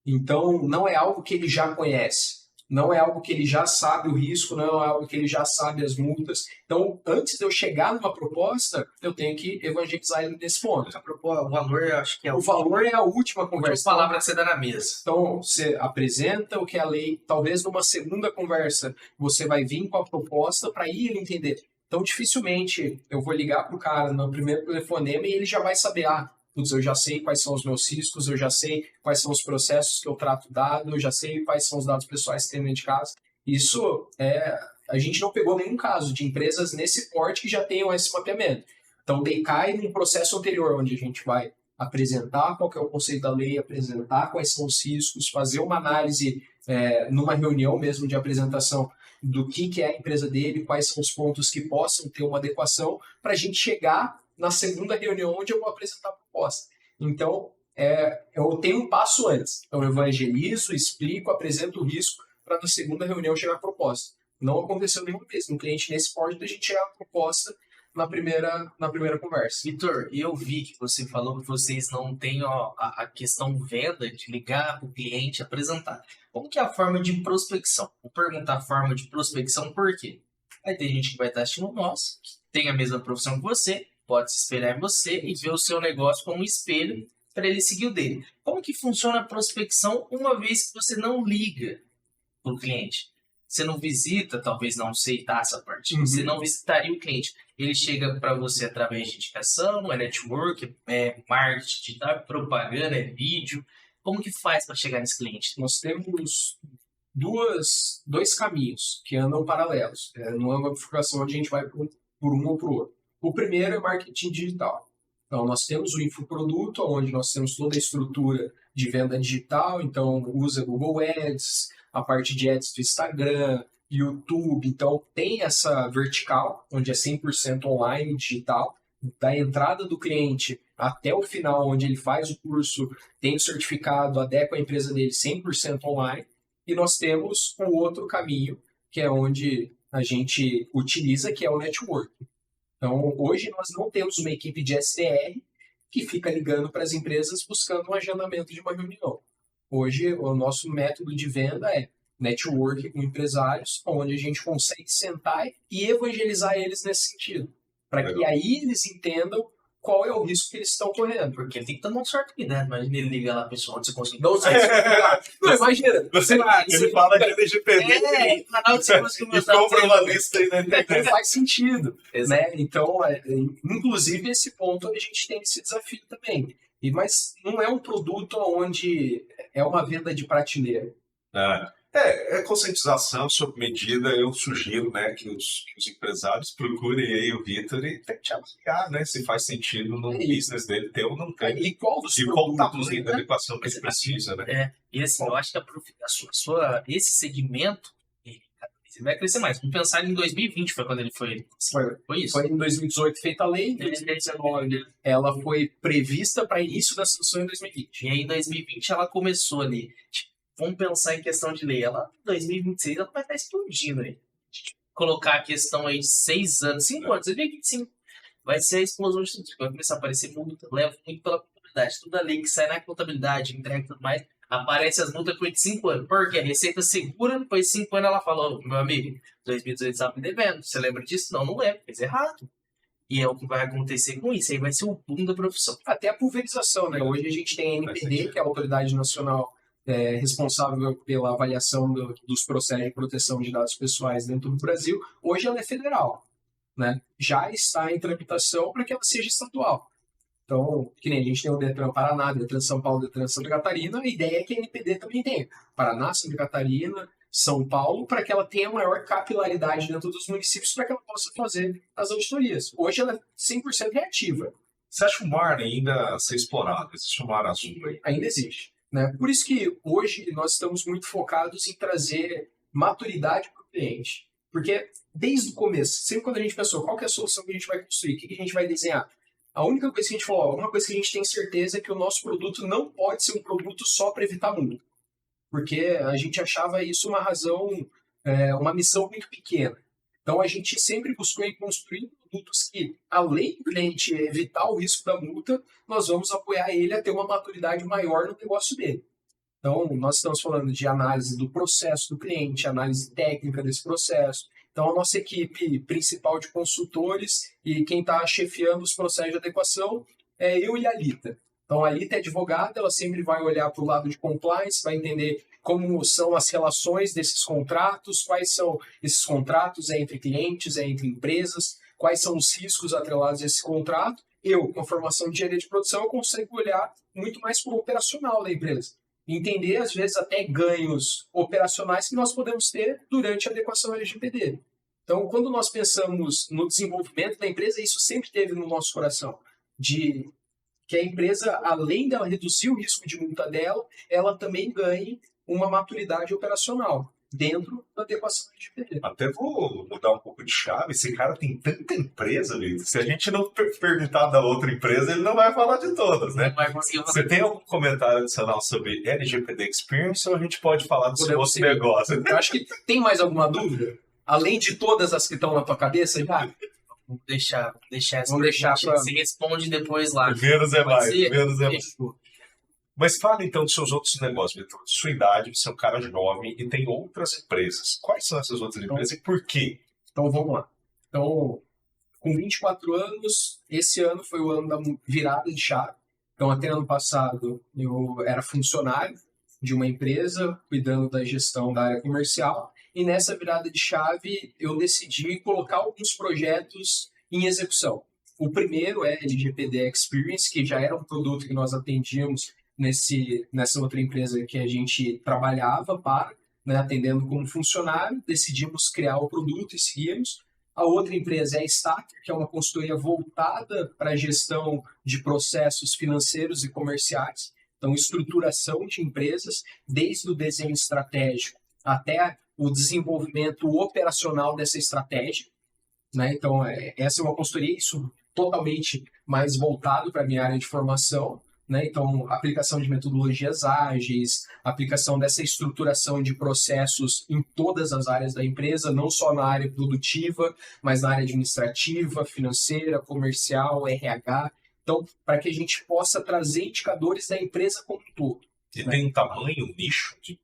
Então, não é algo que ele já conhece. Não é algo que ele já sabe o risco, não é algo que ele já sabe as multas. Então, antes de eu chegar numa proposta, eu tenho que evangelizar ele nesse ponto. O valor, eu acho que é o valor é a última conversa. A palavra que você dá na mesa. Então, você apresenta o que é a lei. Talvez numa segunda conversa, você vai vir com a proposta para ir ele entender. Então, dificilmente eu vou ligar para o cara no primeiro telefonema e ele já vai saber, eu já sei quais são os meus riscos, eu já sei quais são os processos que eu trato dado, eu já sei quais são os dados pessoais que tem dentro de casa. Isso a gente não pegou nenhum caso de empresas nesse porte que já tenham esse mapeamento. Então, daí cai num processo anterior, onde a gente vai apresentar qual que é o conceito da lei, apresentar quais são os riscos, fazer uma análise numa reunião mesmo de apresentação do que é a empresa dele, quais são os pontos que possam ter uma adequação, para a gente chegar na segunda reunião onde eu vou apresentar a proposta. Então, eu tenho um passo antes. Então, eu evangelizo, explico, apresento o risco, para na segunda reunião chegar a proposta. Não aconteceu nenhuma vez. No cliente, nesse pódio, a gente chegar a proposta na primeira conversa. Vitor, eu vi que você falou que vocês não têm a questão venda de ligar para o cliente e apresentar. Como que é a forma de prospecção? Vou perguntar a forma de prospecção por quê? Aí tem gente que vai estar assistindo nós, que tem a mesma profissão que você, pode se espelhar em você e ver o seu negócio como um espelho para ele seguir o dele. Como que funciona a prospecção uma vez que você não liga para o cliente? Você não visita, talvez não sei, tá, essa parte. Você não visitaria o cliente. Ele chega para você através de indicação, é network, é marketing digital, é propaganda, é vídeo. Como que faz para chegar nesse cliente? Nós temos dois caminhos que andam paralelos. Não é uma bifurcação onde a gente vai por um ou por outro. O primeiro é marketing digital. Então, nós temos o infoproduto, onde nós temos toda a estrutura de venda digital. Então, usa Google Ads, a parte de ads do Instagram, YouTube. Então, tem essa vertical, onde é 100% online, digital, da entrada do cliente até o final, onde ele faz o curso, tem o certificado, adequa a empresa dele 100% online. E nós temos o outro caminho, que é onde a gente utiliza, que é o network. Então, hoje nós não temos uma equipe de SDR que fica ligando para as empresas buscando um agendamento de uma reunião. Hoje, o nosso método de venda é network com empresários, onde a gente consegue sentar e evangelizar eles nesse sentido, para que aí eles entendam qual é o risco que eles estão correndo. Porque tem que tomar um certo cuidado. Imagina ele ligar lá, pessoal, onde você conseguir. Não, imagina. Ele fala de LGPD canal que você conseguiu e compra uma lista aí na internet. Não faz sentido. Né? Então, inclusive, esse ponto a gente tem esse desafio também. Mas não é um produto onde é uma venda de prateleira. É conscientização sob medida. Eu sugiro, né, que os empresários procurem aí o Vitor e tentem avaliar, né, se faz sentido no business dele ter ou não ter. E qual dos E qual o produtos, tamanho da adequação que ele precisa, né? E assim, eu acho que esse segmento ele vai crescer mais. Vamos pensar em 2020, foi quando ele foi isso? Foi em 2018 feita a lei, em 2019 ela foi prevista para início da sanção em 2020. E aí em 2020 ela começou ali. Vamos pensar em questão de lei. Ela, em 2026, ela vai estar explodindo aí. Colocar a questão aí de 6 anos, 5 anos, 2025. Vai ser a explosão de tudo. Vai começar a aparecer multa. Leva muito pela contabilidade. Toda lei que sai na contabilidade, entrega e tudo mais, aparece as multas depois de 5 anos. Porque a Receita segura, depois de 5 anos ela fala, meu amigo, 2018 estava me devendo. Você lembra disso? Não lembro. Fez errado. E é o que vai acontecer com isso. Aí vai ser o boom da profissão. Até a pulverização, né? Hoje a gente tem a NPD, que é a Autoridade Nacional responsável pela avaliação dos processos de proteção de dados pessoais dentro do Brasil. Hoje ela é federal, né? Já está em tramitação para que ela seja estadual. Então, que nem a gente tem o Detran Paraná, Detran São Paulo, Detran Santa Catarina, a ideia é que a NPD também tenha Paraná, Santa Catarina, São Paulo, para que ela tenha maior capilaridade dentro dos municípios para que ela possa fazer as auditorias. Hoje ela é 100% reativa. Você acha o mar ainda a ser explorado? Existe o mar azul aí? Ainda existe. Né? Por isso que hoje nós estamos muito focados em trazer maturidade para o cliente. Porque desde o começo, sempre quando a gente pensou qual que é a solução que a gente vai construir, o que a gente vai desenhar, a única coisa que a gente falou, uma coisa que a gente tem certeza é que o nosso produto não pode ser um produto só para evitar multa. Porque a gente achava isso uma razão, uma missão muito pequena. Então a gente sempre buscou em construir produtos que, além do cliente evitar o risco da multa, nós vamos apoiar ele a ter uma maturidade maior no negócio dele. Então, nós estamos falando de análise do processo do cliente, análise técnica desse processo. Então, a nossa equipe principal de consultores e quem está chefiando os processos de adequação é eu e a Alita. Então, a Alita é advogada, ela sempre vai olhar para o lado de compliance, vai entender como são as relações desses contratos, quais são esses contratos entre clientes, entre empresas, quais são os riscos atrelados a esse contrato. Eu, com a formação de engenharia de produção, eu consigo olhar muito mais para o operacional da empresa. Entender, às vezes, até ganhos operacionais que nós podemos ter durante a adequação LGPD. Então, quando nós pensamos no desenvolvimento da empresa, isso sempre teve no nosso coração, de que a empresa, além dela reduzir o risco de multa dela, ela também ganhe uma maturidade operacional dentro da adequação da LGPD. Até vou mudar um pouco de chave. Esse cara tem tanta empresa, Vitor. Se a gente não perguntar da outra empresa, ele não vai falar de todas, né? Não vai conseguir Você tem algum comentário adicional sobre LGPD Experience ou a gente pode falar do seu Podemos outro seguir. negócio? Eu acho que tem mais alguma dúvida? Além de todas as que estão na tua cabeça, já? Vamos deixar essa. Vamos deixar pra- Você responde depois lá. Menos é Pode mais, ser? menos é mais. Fechou. Mas fala então dos seus outros negócios, Vitor. Sua idade, você é um cara jovem e tem outras empresas. Quais são essas outras empresas e por quê? Então vamos lá. Então, com 24 anos, esse ano foi o ano da virada de chave. Então, até ano passado, eu era funcionário de uma empresa, cuidando da gestão da área comercial. E nessa virada de chave, eu decidi colocar alguns projetos em execução. O primeiro é LGPD Experience, que já era um produto que nós atendíamos nessa outra empresa que a gente trabalhava para, né, atendendo como funcionário. Decidimos criar o produto e seguimos. A outra empresa é a Stacker, que é uma consultoria voltada para a gestão de processos financeiros e comerciais. Então, estruturação de empresas, desde o desenho estratégico até o desenvolvimento operacional dessa estratégia, né? Então, essa é uma consultoria, isso totalmente mais voltado para a minha área de formação, né? Então, aplicação de metodologias ágeis, aplicação dessa estruturação de processos em todas as áreas da empresa, não só na área produtiva, mas na área administrativa, financeira, comercial, RH. Então, para que a gente possa trazer indicadores da empresa como um todo. E tem um tamanho, um nicho de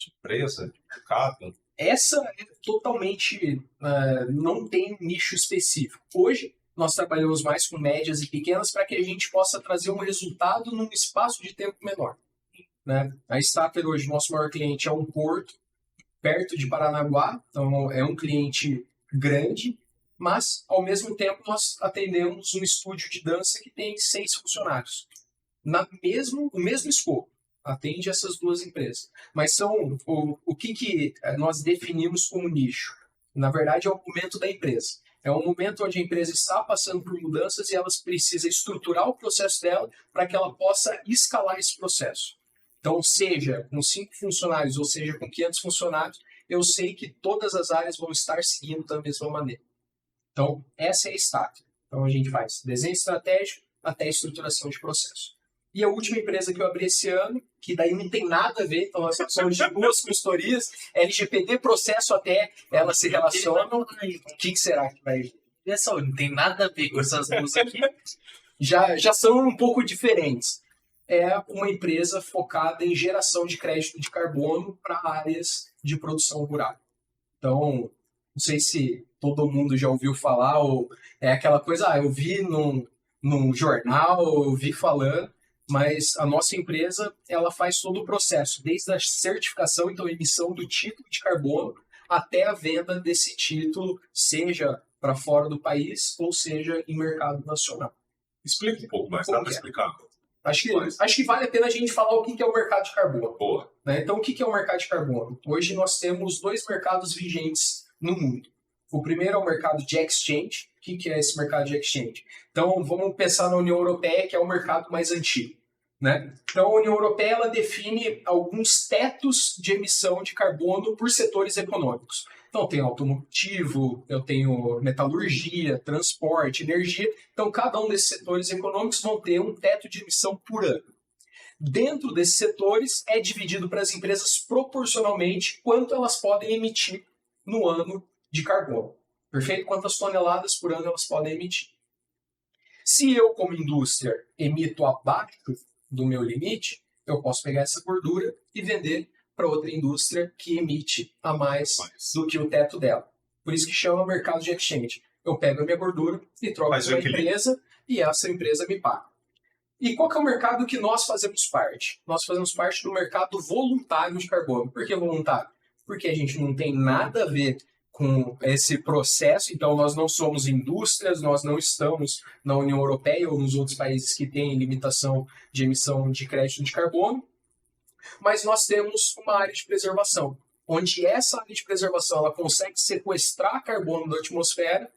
empresa, de mercado? Essa é totalmente, não tem um nicho específico. Hoje, nós trabalhamos mais com médias e pequenas para que a gente possa trazer um resultado num espaço de tempo menor, né? A Stacker hoje, nosso maior cliente é um porto, perto de Paranaguá, então é um cliente grande, mas, ao mesmo tempo, nós atendemos um estúdio de dança que tem 6 funcionários. O mesmo escopo, atende essas duas empresas. Mas são o que nós definimos como nicho? Na verdade, é o momento da empresa. É um momento onde a empresa está passando por mudanças e ela precisa estruturar o processo dela para que ela possa escalar esse processo. Então, seja com 5 funcionários ou seja com 500 funcionários, eu sei que todas as áreas vão estar seguindo da mesma maneira. Então, essa é a Stacker. Então, a gente faz desenho estratégico até estruturação de processo. E a última empresa que eu abri esse ano, que daí não tem nada a ver, então nós somos de 2 consultorias, LGPD processo até ela se relacionam. O que será que vai... Pessoal, não tem nada a ver com essas duas aqui. Já são um pouco diferentes. É uma empresa focada em geração de crédito de carbono para áreas de produção rural. Então, não sei se todo mundo já ouviu falar, ou é aquela coisa, eu vi num jornal, eu vi falando, mas a nossa empresa, ela faz todo o processo, desde a certificação, então a emissão do título de carbono, até a venda desse título, seja para fora do país, ou seja em mercado nacional. Explica um pouco mais, dá para explicar? Acho que vale a pena a gente falar o que é o mercado de carbono. Boa. Né? Então, o que é o mercado de carbono? Hoje nós temos 2 mercados vigentes no mundo. O primeiro é o mercado de exchange. O que é esse mercado de exchange? Então, vamos pensar na União Europeia, que é o mercado mais antigo. Né? Então, a União Europeia ela define alguns tetos de emissão de carbono por setores econômicos. Então, eu tenho automotivo, eu tenho metalurgia, transporte, energia. Então, cada um desses setores econômicos vão ter um teto de emissão por ano. Dentro desses setores, é dividido para as empresas proporcionalmente quanto elas podem emitir no ano de carbono. Perfeito? Quantas toneladas por ano elas podem emitir. Se eu, como indústria, emito abaixo do meu limite, eu posso pegar essa gordura e vender para outra indústria que emite a mais do que o teto dela. Por isso que chama mercado de exchange. Eu pego a minha gordura e troco para uma empresa e essa empresa me paga. E qual que é o mercado que nós fazemos parte? Nós fazemos parte do mercado voluntário de carbono. Por que voluntário? Porque a gente não tem nada a ver com esse processo, então nós não somos indústrias, nós não estamos na União Europeia ou nos outros países que têm limitação de emissão de crédito de carbono, mas nós temos uma área de preservação, onde essa área de preservação ela consegue sequestrar carbono da atmosfera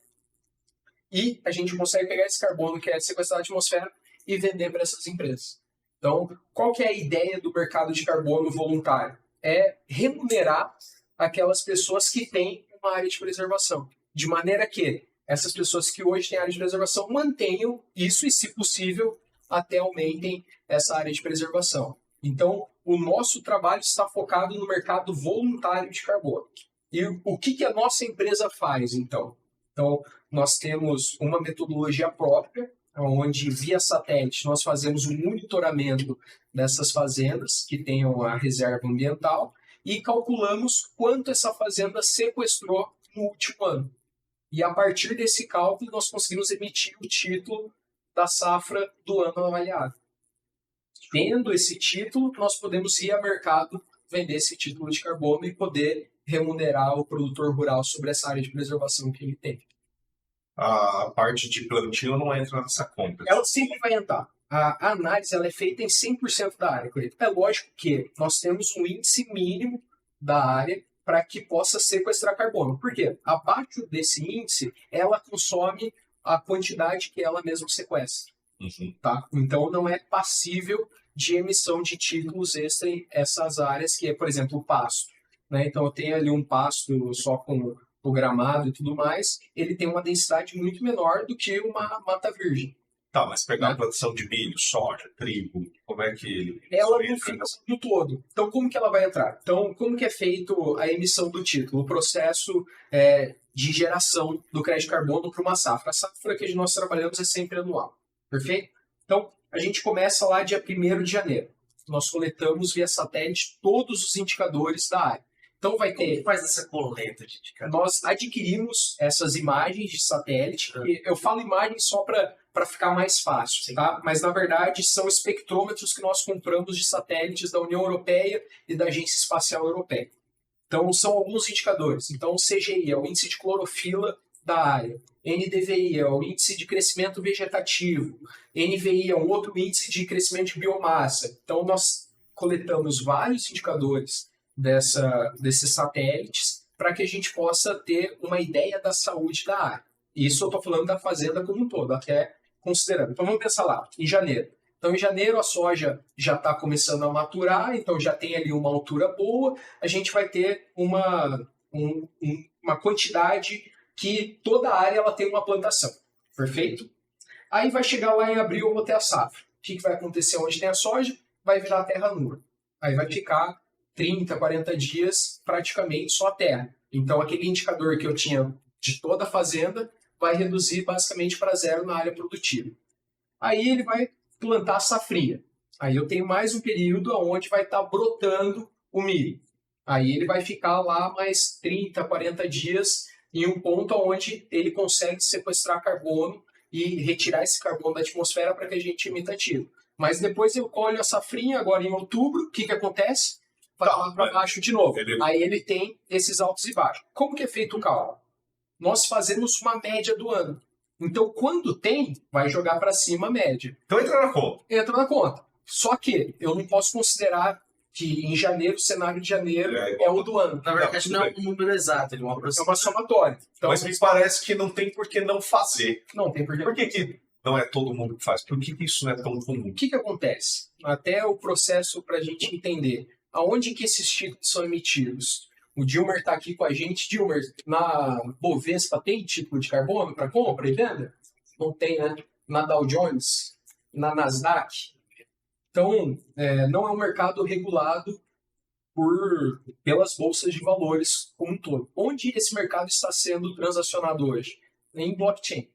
e a gente consegue pegar esse carbono que é sequestrado da atmosfera e vender para essas empresas. Então, qual que é a ideia do mercado de carbono voluntário? É remunerar aquelas pessoas que têm uma área de preservação, de maneira que essas pessoas que hoje têm área de preservação mantenham isso e, se possível, até aumentem essa área de preservação. Então, o nosso trabalho está focado no mercado voluntário de carbono. E o que a nossa empresa faz, então? Então, nós temos uma metodologia própria, onde, via satélite, nós fazemos o monitoramento dessas fazendas que tenham a reserva ambiental e calculamos quanto essa fazenda sequestrou no último ano. E, a partir desse cálculo, nós conseguimos emitir o título da safra do ano avaliado. Tendo esse título, nós podemos ir ao mercado, vender esse título de carbono e poder remunerar o produtor rural sobre essa área de preservação que ele tem. A parte de plantio não entra nessa conta. Ela sempre vai entrar. A análise ela é feita em 100% da área. É lógico que nós temos um índice mínimo da área para que possa sequestrar carbono. Por quê? Abaixo desse índice, ela consome a quantidade que ela mesma sequestra. Tá? Então, não é passível de emissão de títulos extra em essas áreas, que é, por exemplo, o pasto. Né? Então, eu tenho ali um pasto só com o gramado e tudo mais, ele tem uma densidade muito menor do que uma mata virgem. Tá, mas pegar a plantação de milho, soja, trigo, como é que ele... Ela não fica no todo. Então, como que ela vai entrar? Então, como que é feito a emissão do título? O processo de geração do crédito de carbono para uma safra. A safra que nós trabalhamos é sempre anual. Perfeito? Então, a gente começa lá dia 1º de janeiro. Nós coletamos via satélite todos os indicadores da área. Então vai ter... Como faz essa coleta de indicadores? Nós adquirimos essas imagens de satélite. E eu falo imagens só para ficar mais fácil, tá? Mas, na verdade, são espectrômetros que nós compramos de satélites da União Europeia e da Agência Espacial Europeia. Então, são alguns indicadores. Então, o CGI é o índice de clorofila da área. NDVI é o índice de crescimento vegetativo. NVI é um outro índice de crescimento de biomassa. Então, nós coletamos vários indicadores desses satélites para que a gente possa ter uma ideia da saúde da área. Isso eu estou falando da fazenda como um todo, até considerando. Então, vamos pensar lá, em janeiro. Então, em janeiro, a soja já está começando a maturar, então já tem ali uma altura boa. A gente vai ter uma quantidade que toda a área ela tem uma plantação. Perfeito? Aí vai chegar lá em abril, eu vou ter a safra. O que vai acontecer onde tem a soja? Vai virar terra nua. Aí vai ficar 30, 40 dias praticamente só a terra. Então, aquele indicador que eu tinha de toda a fazenda vai reduzir basicamente para zero na área produtiva. Aí ele vai plantar a safrinha. Aí eu tenho mais um período onde vai estar brotando o milho. Aí ele vai ficar lá mais 30, 40 dias em um ponto onde ele consegue sequestrar carbono e retirar esse carbono da atmosfera para que a gente emita título. Mas depois eu colho a safrinha agora em outubro, o que acontece? Vai lá para baixo de novo. Aí ele tem esses altos e baixos. Como que é feito o cálculo? Nós fazemos uma média do ano. Então, quando tem, vai jogar para cima a média. Então entra na conta. Entra na conta. Só que eu não posso considerar que em janeiro, o cenário de janeiro é o do ano. Na verdade, não é um número exato, é uma aproximação. É uma somatória. Então, mas me parece que não tem por que não fazer. Não tem por que. Por que não é todo mundo que faz? Por que isso não é tão comum? O que acontece? Até o processo para a gente entender aonde que esses títulos são emitidos. O Dilmer está aqui com a gente. Dilmer, na Bovespa tem título de carbono para compra e venda? Não tem, né? Na Dow Jones? Na Nasdaq? Então, não é um mercado regulado pelas bolsas de valores como um todo. Onde esse mercado está sendo transacionado hoje? Em blockchain.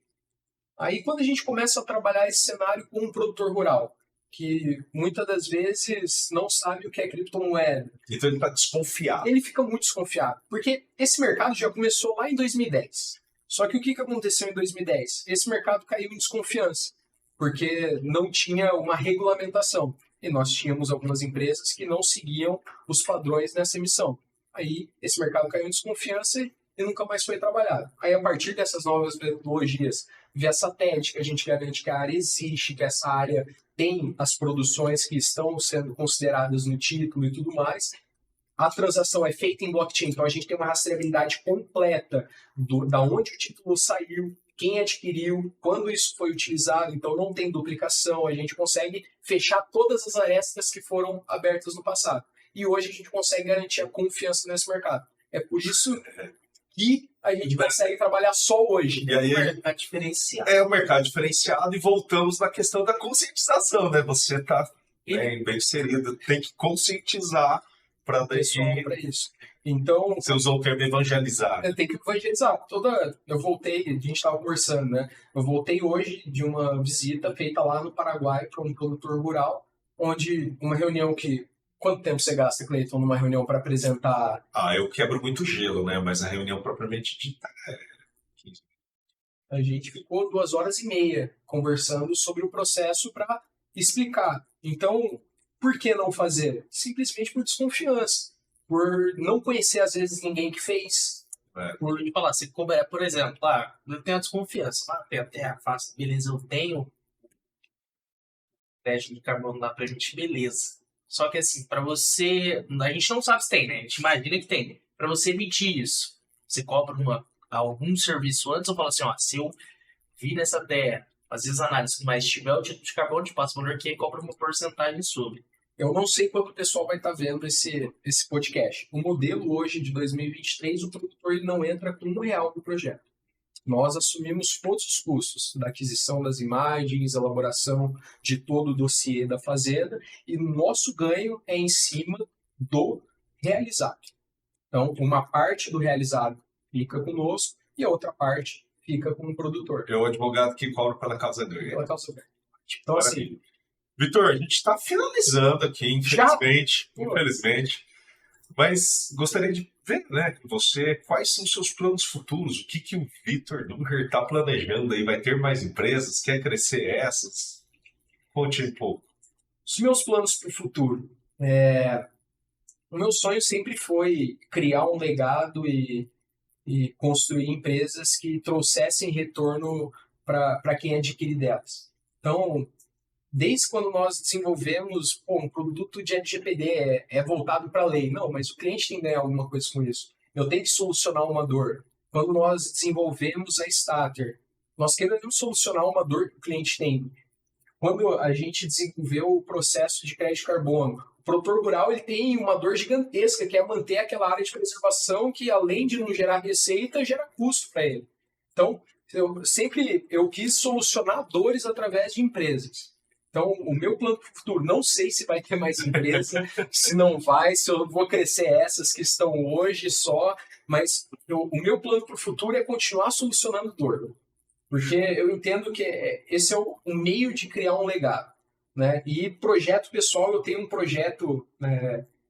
Aí, quando a gente começa a trabalhar esse cenário com um produtor rural, que muitas das vezes não sabe o que é criptomoeda. Então ele está desconfiado. Ele fica muito desconfiado, porque esse mercado já começou lá em 2010. Só que o que aconteceu em 2010? Esse mercado caiu em desconfiança, porque não tinha uma regulamentação. E nós tínhamos algumas empresas que não seguiam os padrões nessa emissão. Aí esse mercado caiu em desconfiança e nunca mais foi trabalhado. Aí, a partir dessas novas metodologias, via satélite, que a gente garante que a área existe, que essa área tem as produções que estão sendo consideradas no título e tudo mais, a transação é feita em blockchain, então a gente tem uma rastreabilidade completa da onde o título saiu, quem adquiriu, quando isso foi utilizado, então não tem duplicação, a gente consegue fechar todas as arestas que foram abertas no passado. E hoje a gente consegue garantir a confiança nesse mercado. É por isso que a gente consegue trabalhar só hoje. E aí, mercado diferenciado. é o mercado diferenciado e voltamos na questão da conscientização, né? Você está bem inserido, tem que conscientizar para Pessoal para isso. Então, você usou o termo evangelizar. eu tenho que evangelizar. Eu voltei, a gente estava conversando, né? Eu voltei hoje de uma visita feita lá no Paraguai para um produtor rural, onde uma reunião que... Quanto tempo você gasta, Cleiton, numa reunião para apresentar? Eu quebro muito gelo, né? Mas a reunião propriamente dita é 15. A gente ficou 2h30 conversando sobre o processo para explicar. Então, por que não fazer? Simplesmente por desconfiança. Por não conhecer, às vezes, ninguém que fez. Por falar, se cobrar, por exemplo, eu tenho a desconfiança. Tem a terra fácil, beleza, eu tenho crédito de carbono lá pra gente, beleza. Só que assim, para você, a gente não sabe se tem, né? A gente imagina que tem. Para você emitir isso, você cobra algum serviço antes ou fala assim, se eu vir nessa terra, fazer as análises, mas tiver o título de carbono, te passa o valor que aí cobra uma porcentagem sobre. Eu não sei quanto o pessoal vai estar vendo esse podcast. O modelo hoje de 2023, o produtor ele não entra com R$1 no projeto. Nós assumimos todos os custos da aquisição das imagens, elaboração de todo o dossiê da fazenda, e o nosso ganho é em cima do realizado. Então, uma parte do realizado fica conosco e a outra parte fica com o produtor. É o advogado que cobra pela causa ganha. Pela causa ganha. Então, assim... Vitor, a gente está finalizando aqui, infelizmente. Mas gostaria de ver, né, você, quais são os seus planos futuros? O que o Vitor Dunker está planejando aí? Vai ter mais empresas? Quer crescer essas? Conte um pouco. Os meus planos para o futuro. O meu sonho sempre foi criar um legado e construir empresas que trouxessem retorno para quem adquire delas. Então, desde quando nós desenvolvemos um produto de LGPD, é voltado para a lei. Não, mas o cliente tem que ganhar alguma coisa com isso. Eu tenho que solucionar uma dor. Quando nós desenvolvemos a Starter, nós queremos solucionar uma dor que o cliente tem. Quando a gente desenvolveu o processo de crédito de carbono, o produtor rural ele tem uma dor gigantesca, que é manter aquela área de preservação que, além de não gerar receita, gera custo para ele. Então, eu quis solucionar dores através de empresas. Então, o meu plano para o futuro, não sei se vai ter mais empresa, se não vai, se eu vou crescer essas que estão hoje só, mas o meu plano para o futuro é continuar solucionando dor. Porque eu entendo que esse é o meio de criar um legado. Né? E projeto pessoal, eu tenho um projeto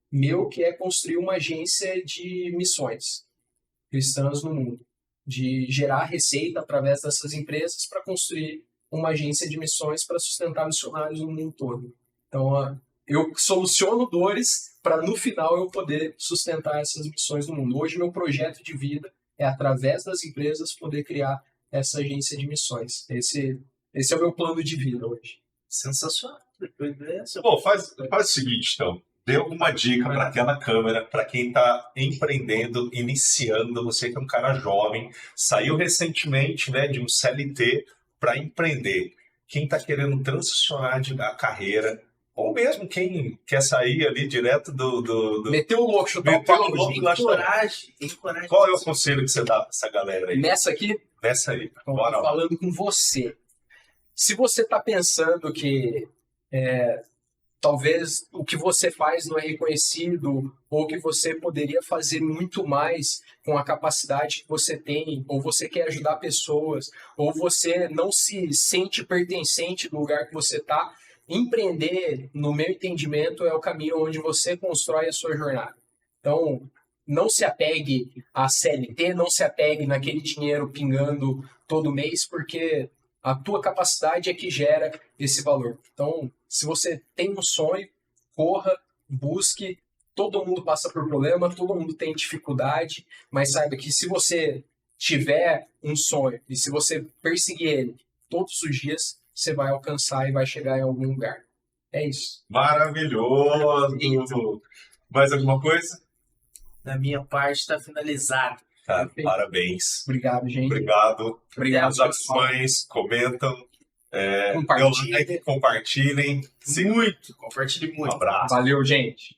meu que é construir uma agência de missões cristãs no mundo. De gerar receita através dessas empresas para construir uma agência de missões para sustentar missionários no mundo todo. Então, eu soluciono dores para, no final, eu poder sustentar essas missões no mundo. Hoje, meu projeto de vida é, através das empresas, poder criar essa agência de missões. Esse é o meu plano de vida hoje. Sensacional. Bom, faz o seguinte, então. Dê alguma dica para aquela câmera, para quem está empreendendo, iniciando, você que é um cara jovem, saiu recentemente, né, de um CLT para empreender. Quem está querendo transicionar da carreira, ou mesmo quem quer sair ali direto do... Meteu o louco, chutar o pau. Tem coragem. Qual é o conselho que você dá para essa galera aí? Nessa aqui? Nessa aí. Então, Bora lá. falando com você. Se você está pensando que talvez o que você faz não é reconhecido, ou que você poderia fazer muito mais com a capacidade que você tem, ou você quer ajudar pessoas, ou você não se sente pertencente do lugar que você está, empreender, no meu entendimento, é o caminho onde você constrói a sua jornada. Então, não se apegue à CLT, não se apegue naquele dinheiro pingando todo mês, porque a tua capacidade é que gera esse valor. Então, se você tem um sonho, corra, busque. Todo mundo passa por problema, todo mundo tem dificuldade, mas saiba que se você tiver um sonho e se você perseguir ele todos os dias, você vai alcançar e vai chegar em algum lugar. É isso. Maravilhoso! Mais alguma coisa? Da minha parte, está finalizado. Cara, Perfeito. parabéns. Obrigado, gente. Obrigado. Obrigado, As ações, comentam, dê Compartilha. like, compartilhem. Muito. Compartilhe Um muito. abraço. Valeu, gente.